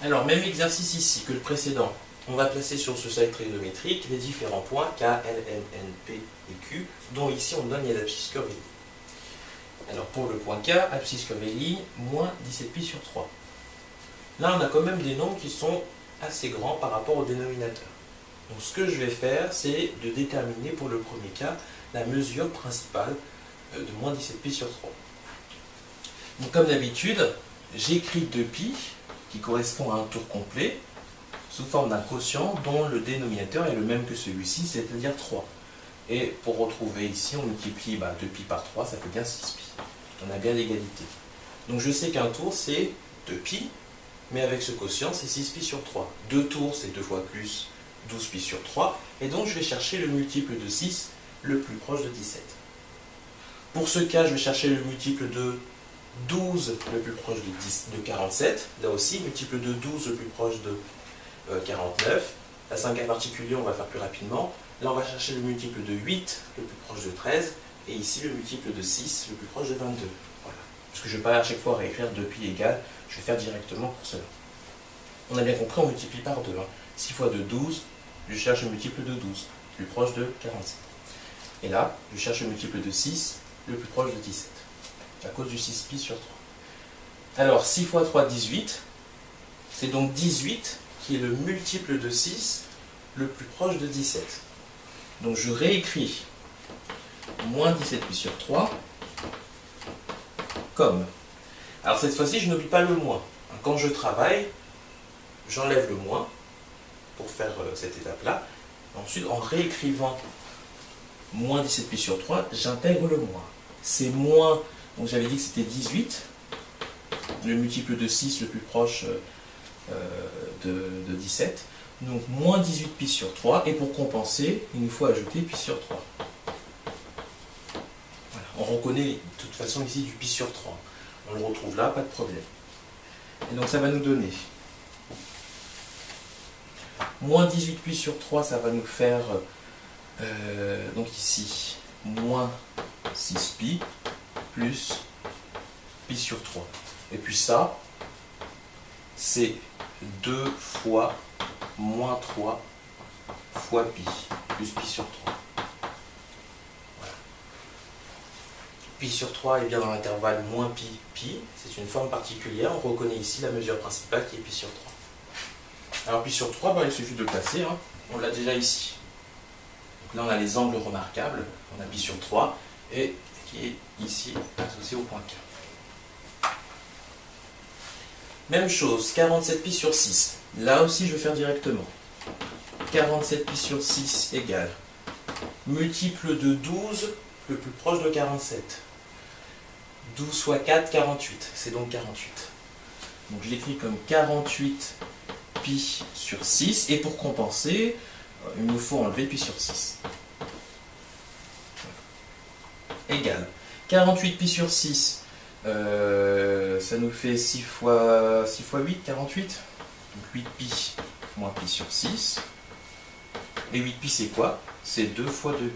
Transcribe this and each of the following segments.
Alors, même exercice ici que le précédent. On va placer sur ce seuil trigonométrique les différents points K, L, M, N, P et Q, dont ici on donne l'abscisse curviligne. Alors pour le point K, abscisse curviligne, moins 17 pi sur 3. Là on a quand même des nombres qui sont assez grands par rapport au dénominateur. Donc ce que je vais faire, c'est de déterminer pour le premier cas la mesure principale de moins 17 pi sur 3. Donc comme d'habitude, j'écris 2pi, qui correspond à un tour complet, sous forme d'un quotient dont le dénominateur est le même que celui-ci, c'est-à-dire 3. Et pour retrouver ici, on multiplie 2pi par 3, ça fait bien 6pi. On a bien l'égalité. Donc je sais qu'un tour, c'est 2pi, mais avec ce quotient, c'est 6pi sur 3. 2 tours, c'est 2 fois plus 12pi sur 3. Et donc je vais chercher le multiple de 6, le plus proche de 17. Pour ce cas, je vais chercher le multiple de 12, le plus proche de 47. Là aussi, multiple de 12, le plus proche de 49. Là, c'est un cas particulier, on va faire plus rapidement. Là, on va chercher le multiple de 8, le plus proche de 13. Et ici, le multiple de 6, le plus proche de 22. Voilà. Parce que je ne vais pas à chaque fois réécrire 2pi égale, je vais faire directement pour cela. On a bien compris, on multiplie par 2. 6 fois 2, 12. Je cherche le multiple de 12, le plus proche de 47. Et là, je cherche le multiple de 6, le plus proche de 17. À cause du 6pi sur 3. Alors, 6 fois 3, 18. C'est donc 18 qui est le multiple de 6, le plus proche de 17. Donc je réécris moins 17pi sur 3 comme. Alors cette fois-ci, je n'oublie pas le moins. Quand je travaille, j'enlève le moins pour faire cette étape-là. Ensuite, en réécrivant moins 17pi sur 3, j'intègre le moins. C'est moins, donc j'avais dit que c'était 18, le multiple de 6 le plus proche de 17. Donc moins 18pi sur 3, et pour compenser, il nous faut ajouter pi sur 3. Voilà. On reconnaît de toute façon ici du pi sur 3. On le retrouve là, pas de problème. Et donc ça va nous donner moins 18pi sur 3, ça va nous faire donc ici moins 6pi plus pi sur 3. Et puis ça, c'est 2 fois moins 3 fois pi, plus pi sur 3. Voilà. Pi sur 3 est bien dans l'intervalle moins pi, pi. C'est une forme particulière. On reconnaît ici la mesure principale qui est pi sur 3. Alors pi sur 3, il suffit de le placer. On l'a déjà ici. Donc là, on a les angles remarquables. On a pi sur 3 et qui est ici associé au point K. Même chose, 47pi sur 6. Là aussi, je vais faire directement. 47pi sur 6 égale multiple de 12, le plus proche de 47. 12 fois 4, 48. C'est donc 48. Donc je l'écris comme 48pi sur 6. Et pour compenser, il nous faut enlever pi sur 6. Égale 48pi sur 6. Ça nous fait 6 fois 8, 48. Donc 8pi moins pi sur 6. Et 8pi c'est quoi? C'est 2 fois 2.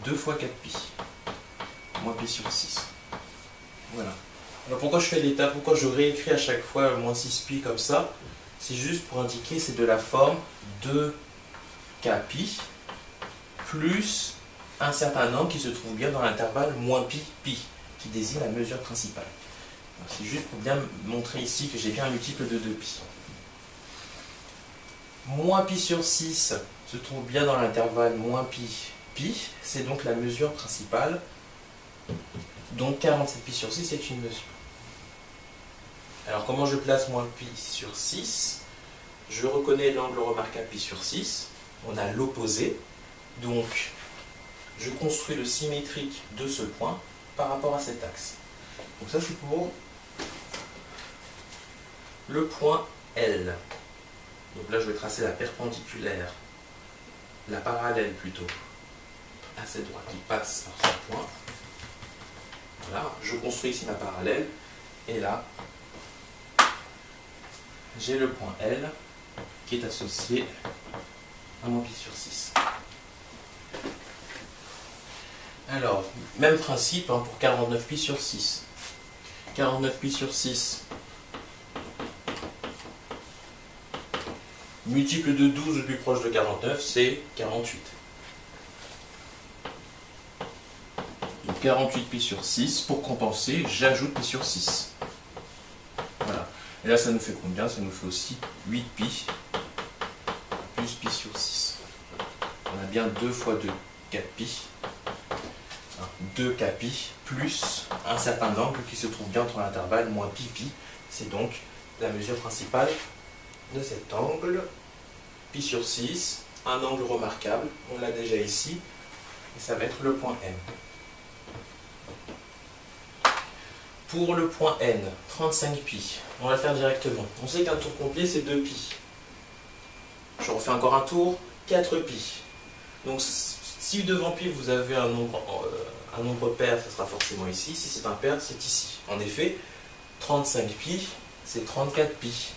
2 fois 4pi. Moins pi sur 6. Voilà. Alors pourquoi je fais l'étape? Pourquoi je réécris à chaque fois moins 6pi comme ça? C'est juste pour indiquer c'est de la forme 2kpi plus un certain nombre qui se trouve bien dans l'intervalle moins pi, pi, qui désigne la mesure principale. C'est juste pour bien montrer ici que j'ai bien un multiple de 2pi. Moins pi sur 6 se trouve bien dans l'intervalle moins pi, pi. C'est donc la mesure principale. Donc 47pi sur 6 est une mesure. Alors comment je place moins pi sur 6? Je reconnais l'angle remarquable pi sur 6. On a l'opposé. Donc je construis le symétrique de ce point par rapport à cet axe. Donc ça c'est pour le point L. Donc là je vais tracer la perpendiculaire, la parallèle plutôt, à cette droite qui passe par ce point. Voilà, je construis ici ma parallèle, et là j'ai le point L qui est associé à mon pi sur 6. Alors, même principe pour 49pi sur 6. 49pi sur 6, Multiple de 12 le plus proche de 49, c'est 48. Donc 48 pi sur 6, pour compenser, j'ajoute pi sur 6. Voilà. Et là, ça nous fait combien? Ça nous fait aussi 8 pi plus pi sur 6. On a bien 2 fois 2, 4 pi. 2 kpi plus un certain angle qui se trouve bien entre l'intervalle moins pi pi. C'est donc la mesure principale de cet angle. Pi sur 6, un angle remarquable, on l'a déjà ici, et ça va être le point M. Pour le point N, 35 pi, on va le faire directement. On sait qu'un tour complet c'est 2 pi. Je refais encore un tour, 4 pi. Donc si devant pi vous avez un nombre pair, ce sera forcément ici. Si c'est un pair, c'est ici. En effet, 35 pi, c'est 34 pi.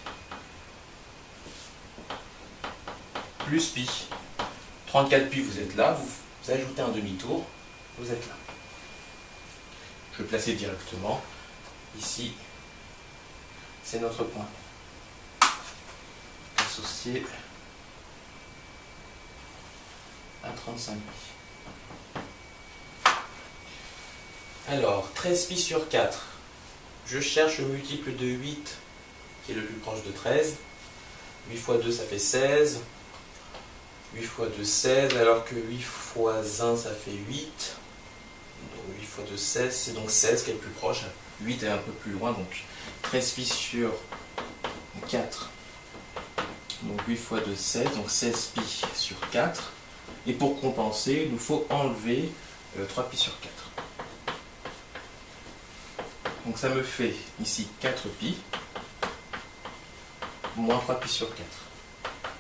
Plus pi. 34 pi, vous êtes là, vous ajoutez un demi-tour, vous êtes là. Je vais placer directement. Ici, c'est notre point. Associé à 35 pi. Alors, 13 pi sur 4. Je cherche le multiple de 8, qui est le plus proche de 13. 8 fois 2, ça fait 16. 8 fois 2, 16, alors que 8 fois 1, ça fait 8. Donc 8 fois 2, 16, c'est donc 16 qui est le plus proche. 8 est un peu plus loin, donc 13 pi sur 4. Donc 8 fois 2, 16, donc 16 pi sur 4. Et pour compenser, il nous faut enlever 3 pi sur 4. Donc ça me fait ici 4 pi moins 3 pi sur 4.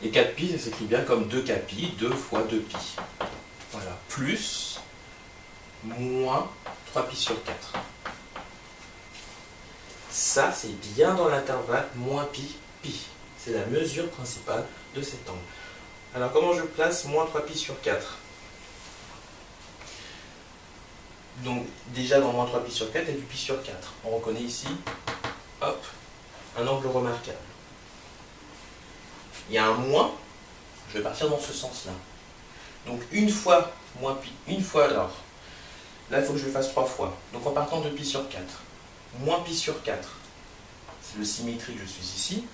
Et 4 pi, ça s'écrit bien comme 2 kpi, 2 fois 2 pi. Voilà, plus moins 3 pi sur 4. Ça, c'est bien dans l'intervalle moins pi, pi. C'est la mesure principale de cet angle. Alors, comment je place moins 3 pi sur 4? Donc, déjà dans moins 3 pi sur 4, il y a du pi sur 4. On reconnaît ici, hop, un angle remarquable. Il y a un moins, je vais partir dans ce sens-là. Donc, une fois moins pi, une fois alors. Là, il faut que je le fasse 3 fois. Donc, en partant de pi sur 4, moins pi sur 4, c'est le symétrique, je suis ici.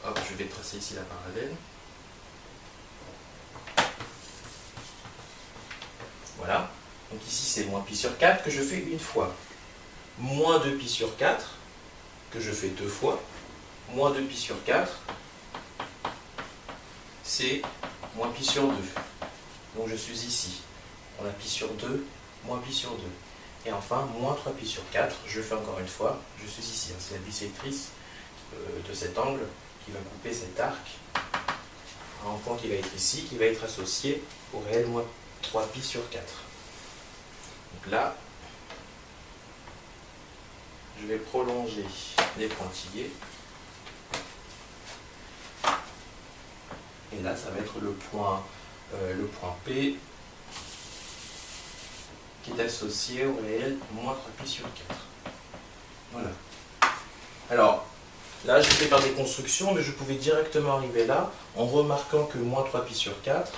Donc, hop, je vais tracer ici la parallèle. Voilà. Donc ici, c'est moins pi sur 4 que je fais une fois. Moins 2 pi sur 4 que je fais 2 fois. Moins 2 pi sur 4, c'est moins pi sur 2. Donc je suis ici. On a pi sur 2, moins pi sur 2. Et enfin, moins 3 pi sur 4, je le fais encore une fois, je suis ici. C'est la bisectrice de cet angle qui va couper cet arc à un point qui va être ici, qui va être associé au réel moins 3 pi sur 4. Donc là, je vais prolonger les pointillés. Et là, ça va être le point P qui est associé au réel moins 3 pi sur 4. Voilà. Alors, là, je fais par des constructions, mais je pouvais directement arriver là en remarquant que moins 3 pi sur 4,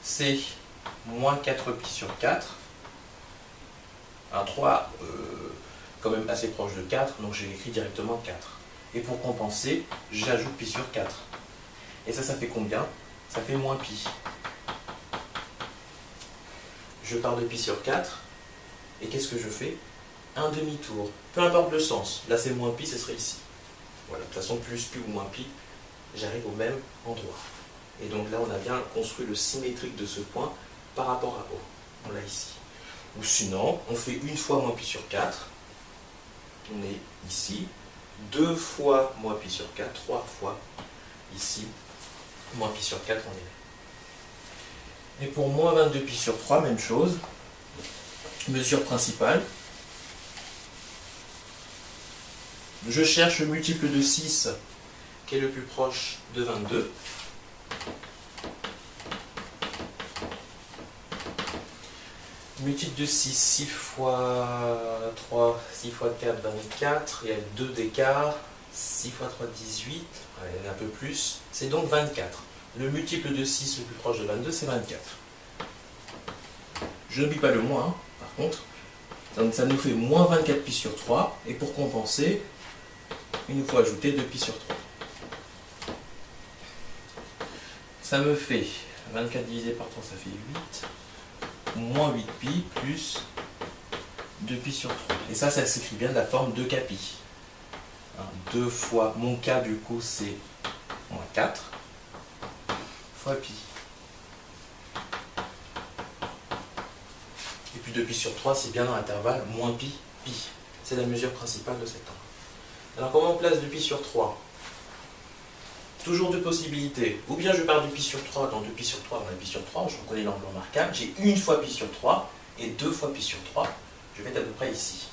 c'est moins 4 pi sur 4. Un 3, quand même assez proche de 4, donc j'ai écrit directement 4. Et pour compenser, j'ajoute pi sur 4. Et ça fait combien? Ça fait moins pi. Je pars de pi sur 4, et qu'est-ce que je fais? Un demi-tour. Peu importe le sens. Là, c'est moins pi, ce serait ici. Voilà, de toute façon, plus pi ou moins pi, j'arrive au même endroit. Et donc là, on a bien construit le symétrique de ce point par rapport à O. On l'a ici. Ou sinon, on fait une fois moins pi sur 4. On est ici. 2 fois moins pi sur 4. 3 fois ici. Moins pi sur 4, on est là. Et pour moins 22 pi sur 3, même chose. Mesure principale. Je cherche le multiple de 6 qui est le plus proche de 22. Multiple de 6, 6 fois 3, 6 fois 4, 24, il y a 2 d'écart, 6 fois 3, 18, il y en a un peu plus, c'est donc 24. Le multiple de 6 le plus proche de 22, c'est 24. Je n'oublie pas le moins, hein, par contre. Donc ça nous fait moins 24 pi sur 3, et pour compenser, il nous faut ajouter 2 pi sur 3. Ça me fait 24 divisé par 3, ça fait 8. Moins 8 pi plus 2 pi sur 3. Et ça s'écrit bien de la forme 2k pi. 2 fois, mon k du coup c'est moins 4 fois pi. Et puis 2 pi sur 3 c'est bien dans l'intervalle moins pi, pi. C'est la mesure principale de cet angle. Alors comment on place 2 pi sur 3? Toujours deux possibilités. Ou bien je pars du pi sur 3, dans 2 pi sur 3, on a pi sur 3, je reconnais l'angle remarquable, j'ai une fois pi sur 3 et 2 fois pi sur 3, je vais être à peu près ici.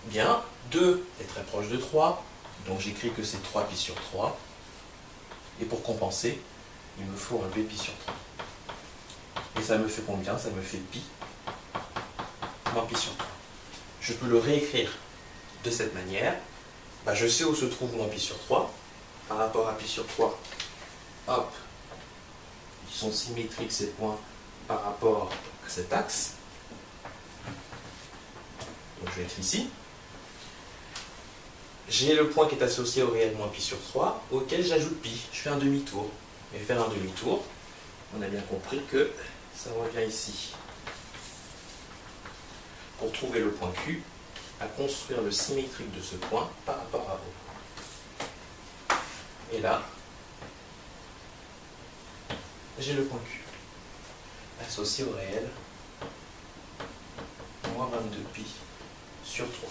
Bien, 2 est très proche de 3, donc j'écris que c'est 3 pi sur 3, et pour compenser, il me faut enlever pi sur 3. Et ça me fait combien? Ça me fait pi moins pi sur 3. Je peux le réécrire de cette manière. Je sais où se trouve moins pi sur 3, par rapport à pi sur 3, hop, ils sont symétriques ces points par rapport à cet axe. Donc je vais être ici. J'ai le point qui est associé au réel moins pi sur 3, auquel j'ajoute pi. Je fais un demi-tour. Et faire un demi-tour, on a bien compris que ça revient ici. Pour trouver le point Q, à construire le symétrique de ce point par rapport à O. Et là, j'ai le point Q, associé au réel, moins 22 pi sur 3.